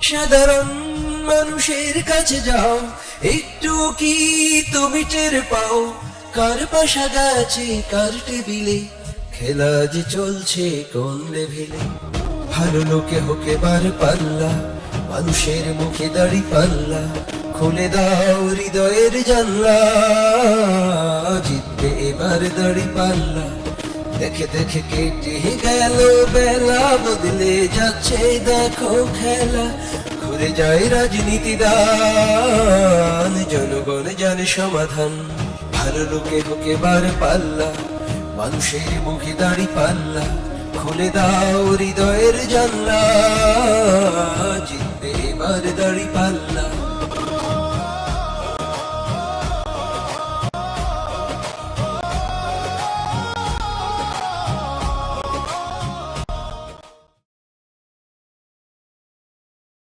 সাধারণ মানুষের কাছে যাও, একটু কি তুমি টের পাও? কার পাশা গাছে কার টেবিলে খেলা যে চলছে কোন লেভেলে। ভালো লোকে হোকে বার পাল্লা, মানুষের মুখে দাড়ি পাল্লা, খুলে দাও হৃদয়ের জানলা, জিতবে এবার দাড়ি পাল্লা। দেখে দেখে কেটে গেল বেলা, বদলে যাচ্ছে দেখো খেলা। ঘুরে যায় রাজনীতি দান, জনগণ জানে সমাধান। ভালো লোকে হোকে বার পাল্লা, মানুষের মুখে দাড়ি পাল্লা, খুলে দাও হৃদয়ের জানলা, জিতবে এবার দাড়ি পাল্লা।